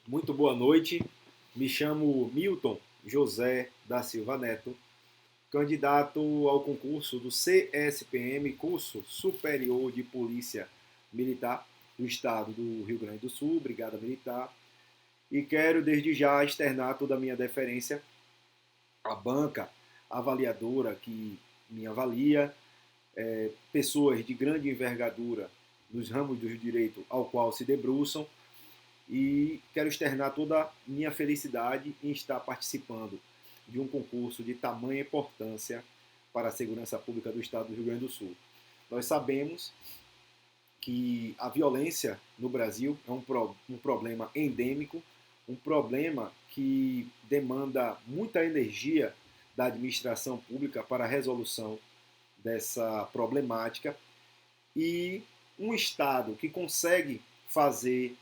Muito boa noite. Me chamo Milton José da Silva Neto, candidato ao concurso do CSPM, Curso Superior de Polícia Militar do Estado do Rio Grande do Sul, Brigada Militar, e quero desde já externar toda a minha deferência à banca avaliadora que me avalia, pessoas de grande envergadura nos ramos do direito ao qual se debruçam, e quero externar toda a minha felicidade em estar participando de um concurso de tamanha importância para a segurança pública do Estado do Rio Grande do Sul. Nós sabemos que a violência no Brasil é um problema endêmico, um problema que demanda muita energia da administração pública para a resolução dessa problemática, e um Estado que consegue fazer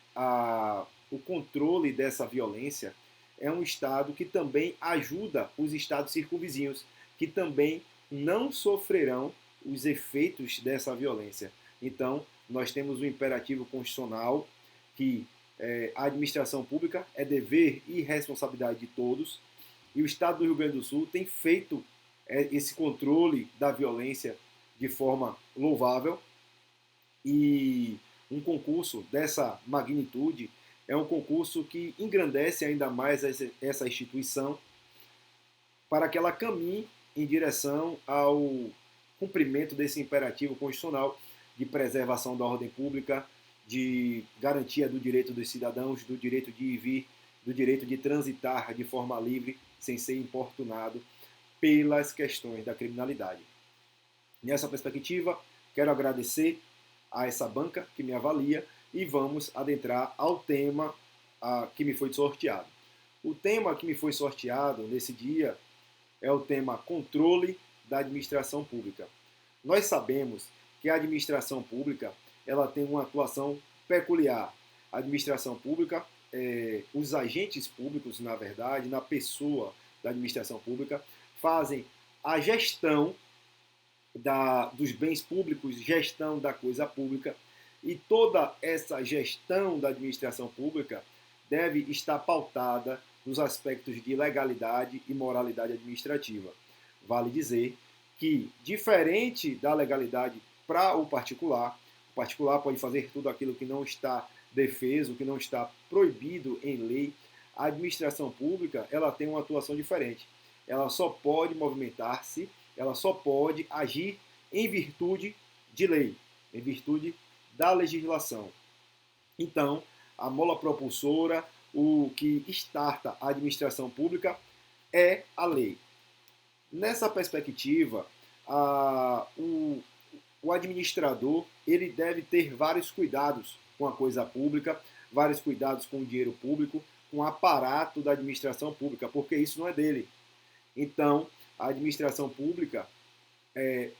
o controle dessa violência é um Estado que também ajuda os Estados circunvizinhos, que também não sofrerão os efeitos dessa violência. Então, nós temos um imperativo constitucional que a administração pública é dever e responsabilidade de todos, e o Estado do Rio Grande do Sul tem feito esse controle da violência de forma louvável, e um concurso dessa magnitude é um concurso que engrandece ainda mais essa instituição para que ela caminhe em direção ao cumprimento desse imperativo constitucional de preservação da ordem pública, de garantia do direito dos cidadãos, do direito de ir e vir, do direito de transitar de forma livre, sem ser importunado pelas questões da criminalidade. Nessa perspectiva, quero agradecer a essa banca que me avalia e vamos adentrar ao tema que me foi sorteado. O tema que me foi sorteado nesse dia é o tema controle da administração pública. Nós sabemos que a administração pública ela tem uma atuação peculiar. A administração pública, os agentes públicos, na verdade, na pessoa da administração pública, fazem a gestão dos bens públicos, gestão da coisa pública, e toda essa gestão da administração pública deve estar pautada nos aspectos de legalidade e moralidade administrativa. Vale dizer que, diferente da legalidade para o particular pode fazer tudo aquilo que não está defeso, que não está proibido em lei. A administração pública ela tem uma atuação diferente. Ela só pode movimentar-se, ela só pode agir em virtude de lei, em virtude da legislação. Então, a mola propulsora, o que starta a administração pública é a lei. Nessa perspectiva, o administrador ele deve ter vários cuidados com a coisa pública, vários cuidados com o dinheiro público, com o aparato da administração pública, porque isso não é dele. Então, a administração pública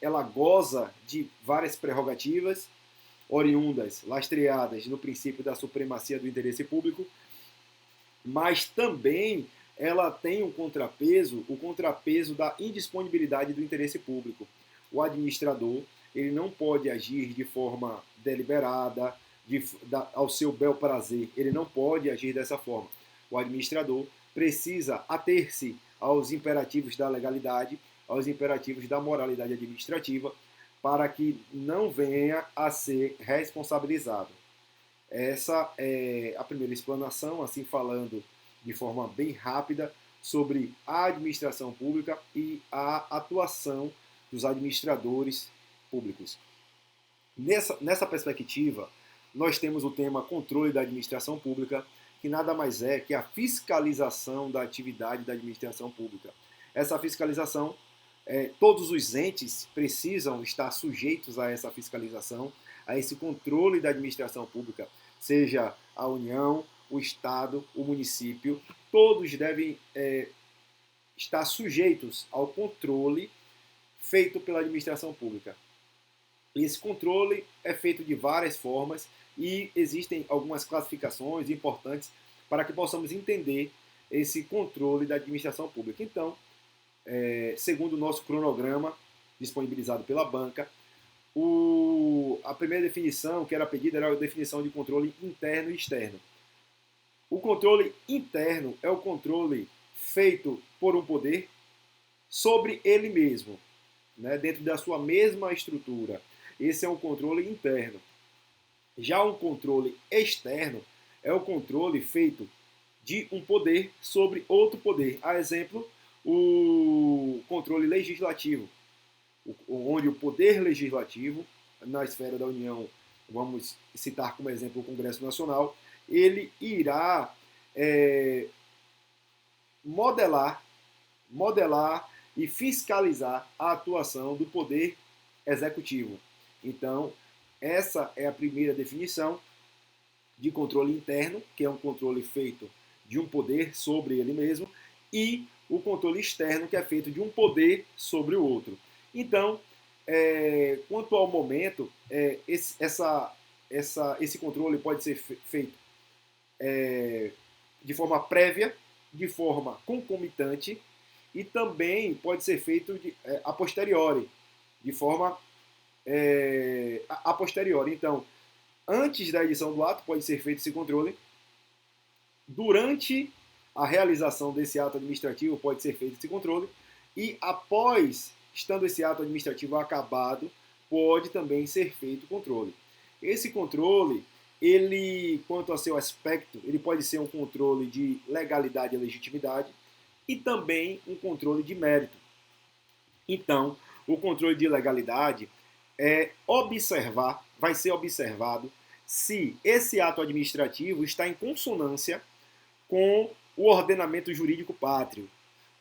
ela goza de várias prerrogativas oriundas, lastreadas no princípio da supremacia do interesse público, mas também ela tem um contrapeso, o contrapeso da indisponibilidade do interesse público. O administrador ele não pode agir de forma deliberada, ao seu bel prazer, ele não pode agir dessa forma. O administrador precisa ater-se aos imperativos da legalidade, aos imperativos da moralidade administrativa, para que não venha a ser responsabilizado. Essa é a primeira explanação, assim falando de forma bem rápida, sobre a administração pública e a atuação dos administradores públicos. Nessa perspectiva, nós temos o tema controle da administração pública, que nada mais é que a fiscalização da atividade da administração pública. Essa fiscalização, todos os entes precisam estar sujeitos a essa fiscalização, a esse controle da administração pública, seja a União, o Estado, o município, todos devem estar sujeitos ao controle feito pela administração pública. Esse controle é feito de várias formas e existem algumas classificações importantes para que possamos entender esse controle da administração pública. Então, segundo o nosso cronograma disponibilizado pela banca, a primeira definição que era pedida era a definição de controle interno e externo. O controle interno é o controle feito por um poder sobre ele mesmo, né, dentro da sua mesma estrutura. Esse é um controle interno. Já um controle externo é o controle feito de um poder sobre outro poder. A exemplo, o controle legislativo, onde o poder legislativo, na esfera da União, vamos citar como exemplo o Congresso Nacional, ele irá modelar e fiscalizar a atuação do poder executivo. Então, essa é a primeira definição de controle interno, que é um controle feito de um poder sobre ele mesmo, e o controle externo, que é feito de um poder sobre o outro. Então, quanto ao momento, esse controle pode ser feito de forma prévia, de forma concomitante, e também pode ser feito a posteriori, de forma a posteriori. Então, antes da edição do ato pode ser feito esse controle, durante a realização desse ato administrativo pode ser feito esse controle, e após, estando esse ato administrativo acabado, pode também ser feito o controle. Esse controle, ele, quanto a seu aspecto, ele pode ser um controle de legalidade e legitimidade e também um controle de mérito. Então, o controle de legalidade vai ser observado se esse ato administrativo está em consonância com o ordenamento jurídico pátrio.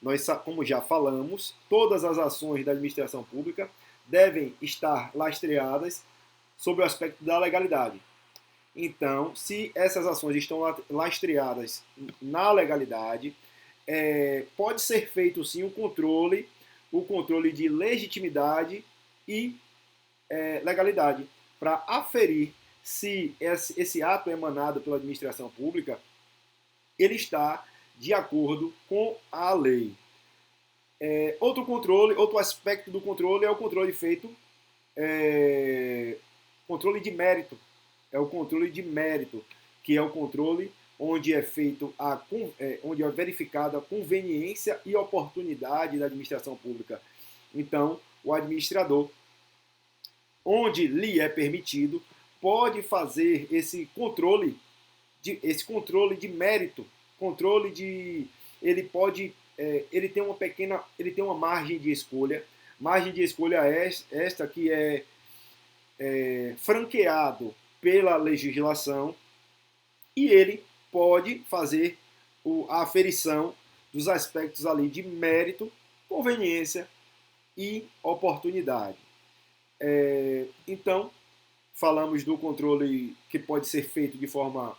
Nós, como já falamos, todas as ações da administração pública devem estar lastreadas sob o aspecto da legalidade. Então, se essas ações estão lastreadas na legalidade, pode ser feito sim o controle de legitimidade e legalidade, para aferir se esse ato emanado pela administração pública ele está de acordo com a lei. Outro aspecto do controle é o controle feito, controle de mérito. É o controle de mérito, que é o controle onde é feito onde é verificada a conveniência e oportunidade da administração pública. Então, o administrador, onde lhe é permitido, pode fazer esse controle de mérito, ele tem uma margem de escolha, esta que é franqueado pela legislação, e ele pode fazer a aferição dos aspectos ali de mérito, conveniência e oportunidade. Então, falamos do controle que pode ser feito de forma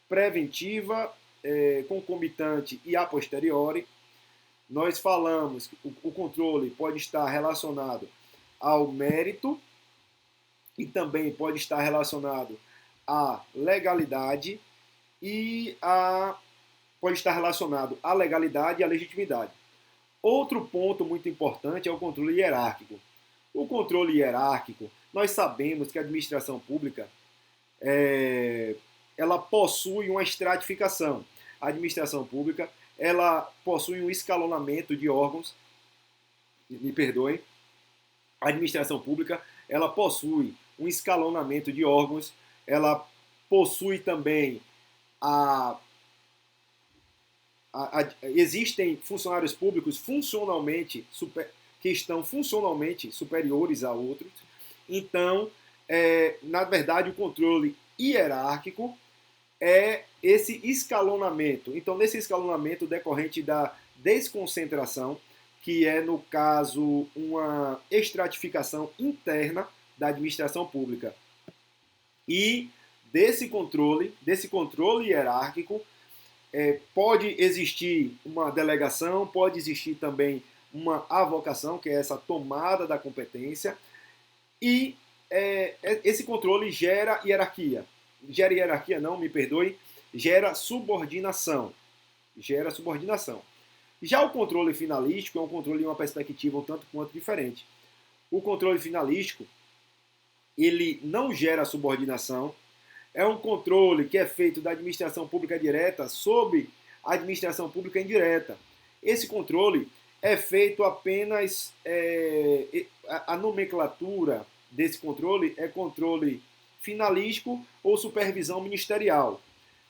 preventiva, concomitante e a posteriori. Nós falamos que o controle pode estar relacionado ao mérito e também pode estar relacionado à legalidade e pode estar relacionado à legalidade e à legitimidade. Outro ponto muito importante é o controle hierárquico. O controle hierárquico, nós sabemos que a administração pública ela possui uma estratificação. A administração pública ela possui um escalonamento de órgãos. Me perdoem. A administração pública ela possui um escalonamento de órgãos. Ela possui também existem funcionários públicos que estão funcionalmente superiores a outros. Então, na verdade, o controle hierárquico é esse escalonamento. Então, nesse escalonamento decorrente da desconcentração, que é, no caso, uma estratificação interna da administração pública. E desse controle hierárquico, pode existir uma delegação, pode existir também uma avocação, que é essa tomada da competência, e esse controle gera hierarquia. Gera subordinação. Já o controle finalístico é um controle de uma perspectiva um tanto quanto diferente. O controle finalístico, ele não gera subordinação, é um controle que é feito da administração pública direta sobre a administração pública indireta. Esse controle é feito apenas, a nomenclatura desse controle é controle finalístico ou supervisão ministerial.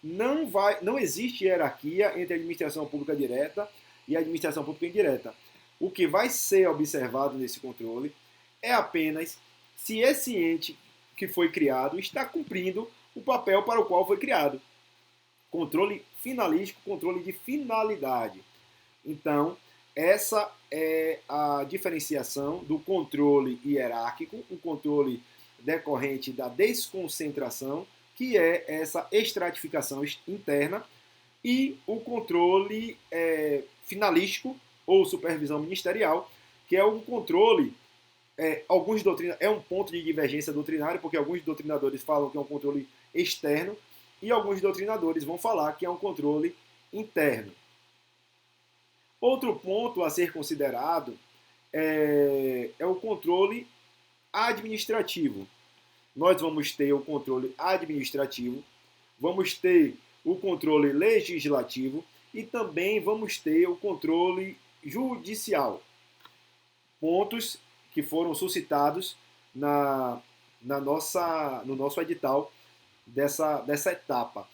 Não existe hierarquia entre a administração pública direta e a administração pública indireta. O que vai ser observado nesse controle é apenas se esse ente que foi criado está cumprindo o papel para o qual foi criado. Controle finalístico, controle de finalidade. Então, essa é a diferenciação do controle hierárquico, um controle decorrente da desconcentração, que é essa estratificação interna, e o controle finalístico ou supervisão ministerial, que é um controle, é um ponto de divergência doutrinária, porque alguns doutrinadores falam que é um controle externo e alguns doutrinadores vão falar que é um controle interno. Outro ponto a ser considerado é o controle administrativo. Nós vamos ter o controle administrativo, vamos ter o controle legislativo e também vamos ter o controle judicial. Pontos que foram suscitados no nosso edital dessa etapa.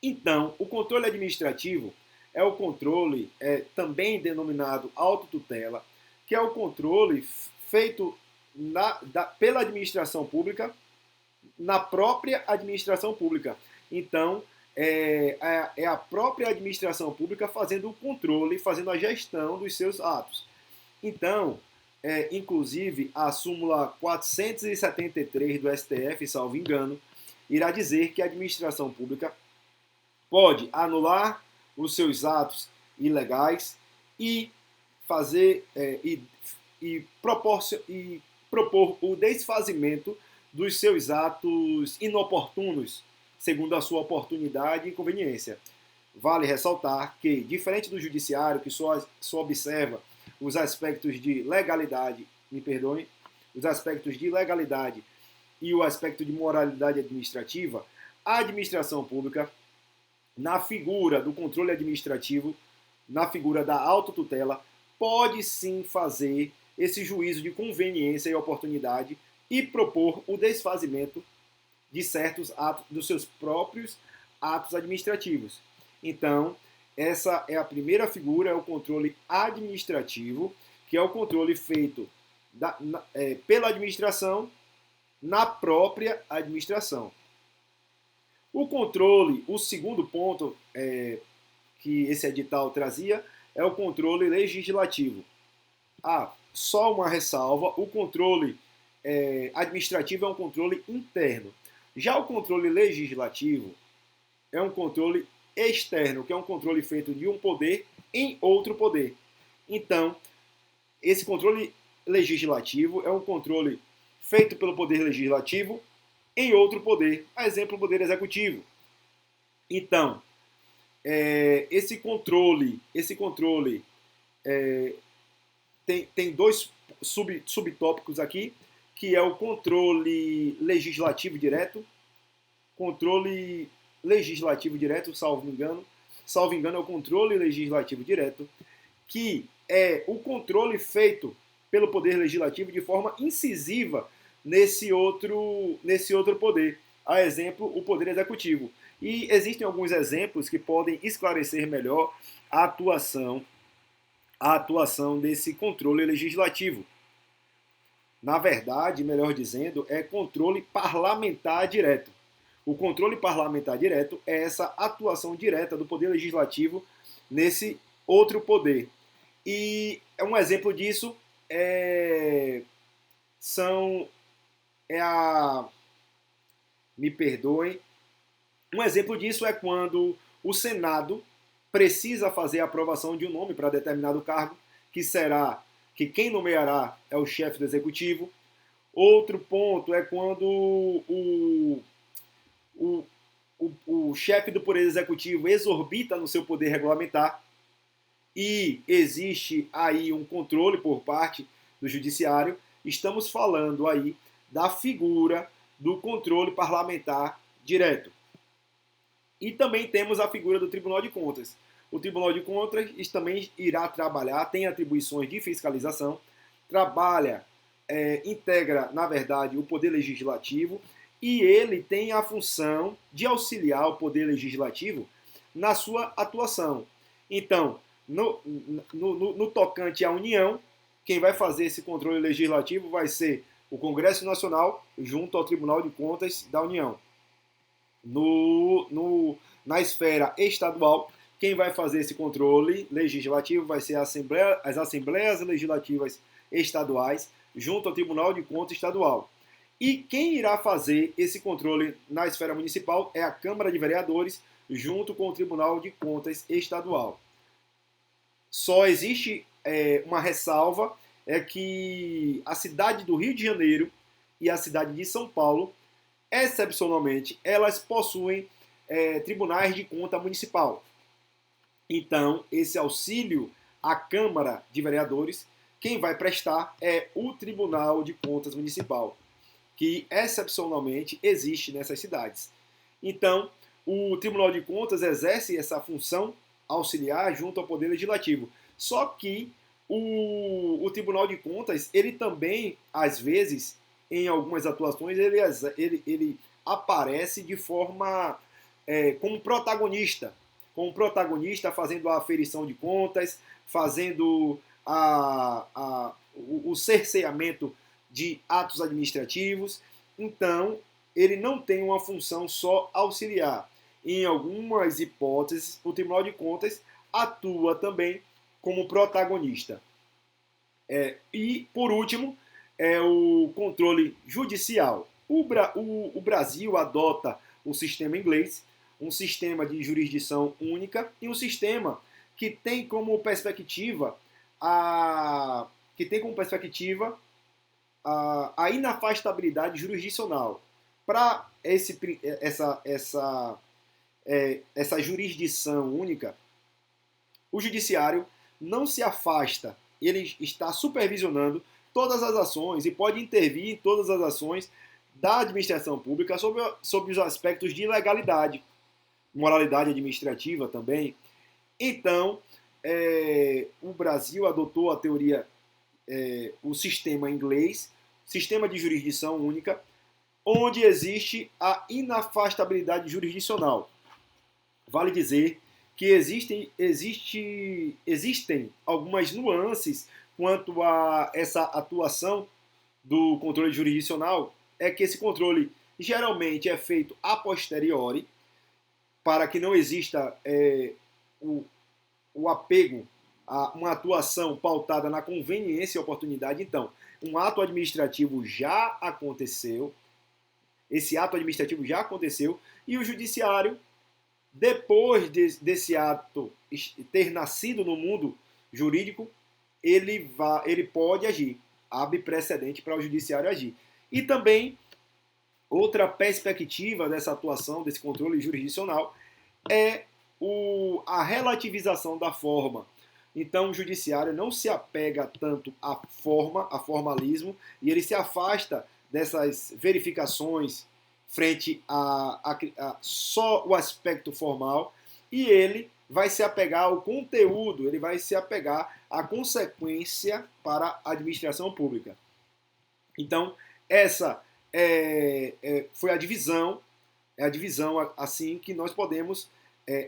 Então, o controle administrativo é o controle também denominado autotutela, que é o controle feito pela administração pública na própria administração pública. Então, é a própria administração pública fazendo o controle, fazendo a gestão dos seus atos. Então, inclusive, a súmula 473 do STF, salvo engano, irá dizer que a administração pública pode anular os seus atos ilegais e fazer e propor o desfazimento dos seus atos inoportunos, segundo a sua oportunidade e conveniência. Vale ressaltar que, diferente do judiciário, que só observa os aspectos de legalidade, os aspectos de legalidade e o aspecto de moralidade administrativa, a administração pública, na figura do controle administrativo, na figura da autotutela, pode sim fazer esse juízo de conveniência e oportunidade e propor o desfazimento de certos atos, dos seus próprios atos administrativos. Então, essa é a primeira figura, é o controle administrativo, que é o controle feito pela administração na própria administração. O controle, o segundo ponto que esse edital trazia, é o controle legislativo. Só uma ressalva, o controle administrativo é um controle interno. Já o controle legislativo é um controle externo, que é um controle feito de um poder em outro poder. Então, esse controle legislativo é um controle feito pelo poder legislativo em outro poder, a exemplo, o poder executivo. Então, esse controle tem dois subtópicos aqui, que é o controle legislativo direto, salvo engano é o controle legislativo direto, que é o controle feito pelo poder legislativo de forma incisiva nesse outro poder, a exemplo, o poder executivo. E existem alguns exemplos que podem esclarecer melhor a atuação desse controle legislativo. Na verdade, melhor dizendo, é controle parlamentar direto. O controle parlamentar direto é essa atuação direta do poder legislativo nesse outro poder. E um exemplo disso me perdoem. Um exemplo disso é quando o Senado precisa fazer a aprovação de um nome para determinado cargo, que quem nomeará é o chefe do executivo. Outro ponto é quando o chefe do poder executivo exorbita no seu poder regulamentar e existe aí um controle por parte do judiciário. Estamos falando aí da figura do controle parlamentar direto. E também temos a figura do Tribunal de Contas. O Tribunal de Contas também irá trabalhar, tem atribuições de fiscalização, trabalha, integra, na verdade, o Poder Legislativo, e ele tem a função de auxiliar o Poder Legislativo na sua atuação. Então, no tocante à União, quem vai fazer esse controle legislativo vai ser o Congresso Nacional junto ao Tribunal de Contas da União. Na esfera estadual, quem vai fazer esse controle legislativo vai ser as Assembleias Legislativas Estaduais junto ao Tribunal de Contas Estadual. E quem irá fazer esse controle na esfera municipal é a Câmara de Vereadores junto com o Tribunal de Contas Estadual. Só existe uma ressalva, é que a cidade do Rio de Janeiro e a cidade de São Paulo, excepcionalmente, elas possuem tribunais de conta municipal. Então, esse auxílio à Câmara de Vereadores, quem vai prestar é o Tribunal de Contas Municipal, que excepcionalmente existe nessas cidades. Então, o Tribunal de Contas exerce essa função auxiliar junto ao Poder Legislativo. Só que o Tribunal de Contas, ele também, às vezes, em algumas atuações, ele aparece de forma como protagonista fazendo a aferição de contas, fazendo o cerceamento de atos administrativos. Então, ele não tem uma função só auxiliar. Em algumas hipóteses, o Tribunal de Contas atua também como protagonista. E, por último, o controle judicial. O Brasil adota o sistema inglês, um sistema de jurisdição única e um sistema que tem como perspectiva a inafastabilidade jurisdicional. Para essa jurisdição única, o judiciário não se afasta, ele está supervisionando todas as ações e pode intervir em todas as ações da administração pública sobre os aspectos de legalidade, moralidade administrativa também. Então, o Brasil adotou a teoria, o sistema inglês, sistema de jurisdição única, onde existe a inafastabilidade jurisdicional. Vale dizer que existem algumas nuances quanto a essa atuação do controle jurisdicional, é que esse controle geralmente é feito a posteriori, para que não exista o apego a uma atuação pautada na conveniência e oportunidade. Então, um ato administrativo já aconteceu, esse ato administrativo já aconteceu, e o judiciário, depois desse ato ter nascido no mundo jurídico, ele pode agir, abre precedente para o judiciário agir. E também, outra perspectiva dessa atuação, desse controle jurisdicional, é a relativização da forma. Então, o judiciário não se apega tanto à forma, a formalismo, e ele se afasta dessas verificações frente a só o aspecto formal, e ele vai se apegar ao conteúdo, ele vai se apegar à consequência para a administração pública. Então, essa foi a divisão assim que nós podemos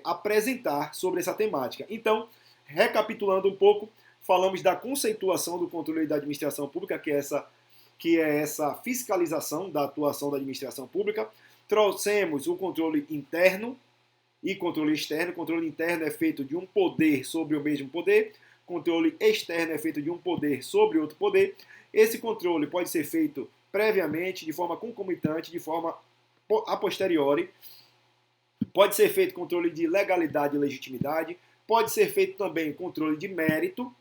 apresentar sobre essa temática. Então, recapitulando um pouco, falamos da conceituação do controle da administração pública, que é essa fiscalização da atuação da administração pública. Trouxemos o controle interno e controle externo. O controle interno é feito de um poder sobre o mesmo poder. O controle externo é feito de um poder sobre outro poder. Esse controle pode ser feito previamente, de forma concomitante, de forma a posteriori. Pode ser feito controle de legalidade e legitimidade. Pode ser feito também controle de mérito.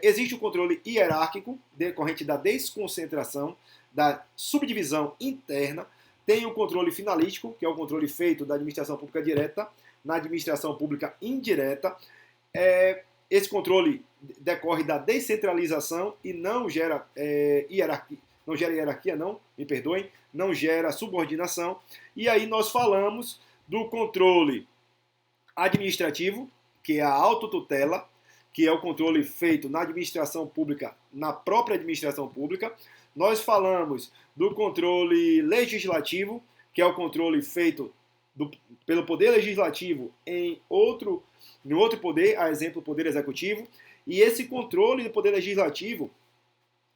Existe o controle hierárquico, decorrente da desconcentração, da subdivisão interna. Tem o controle finalístico, que é o controle feito da administração pública direta na administração pública indireta. Esse controle decorre da descentralização e não gera não gera hierarquia não, me perdoem, não gera subordinação. E aí nós falamos do controle administrativo, que é a autotutela, que é o controle feito na administração pública, na própria administração pública. Nós falamos do controle legislativo, que é o controle feito pelo Poder Legislativo em outro poder, a exemplo do Poder Executivo. E esse controle do Poder Legislativo,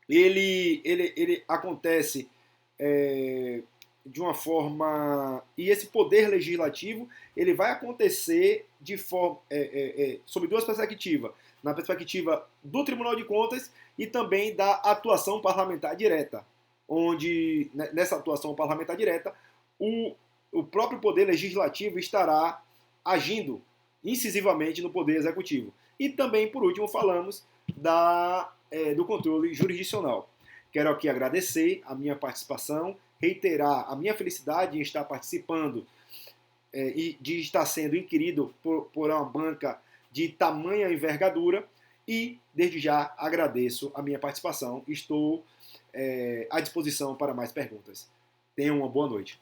ele acontece de uma forma... E esse Poder Legislativo, ele vai acontecer de forma, sob duas perspectivas. Na perspectiva do Tribunal de Contas e também da atuação parlamentar direta, onde, nessa atuação parlamentar direta, o próprio Poder Legislativo estará agindo incisivamente no Poder Executivo. E também, por último, falamos do controle jurisdicional. Quero aqui agradecer a minha participação, reiterar a minha felicidade em estar participando e de estar sendo inquirido por uma banca de tamanha envergadura e, desde já, agradeço a minha participação. Estou à disposição para mais perguntas. Tenham uma boa noite.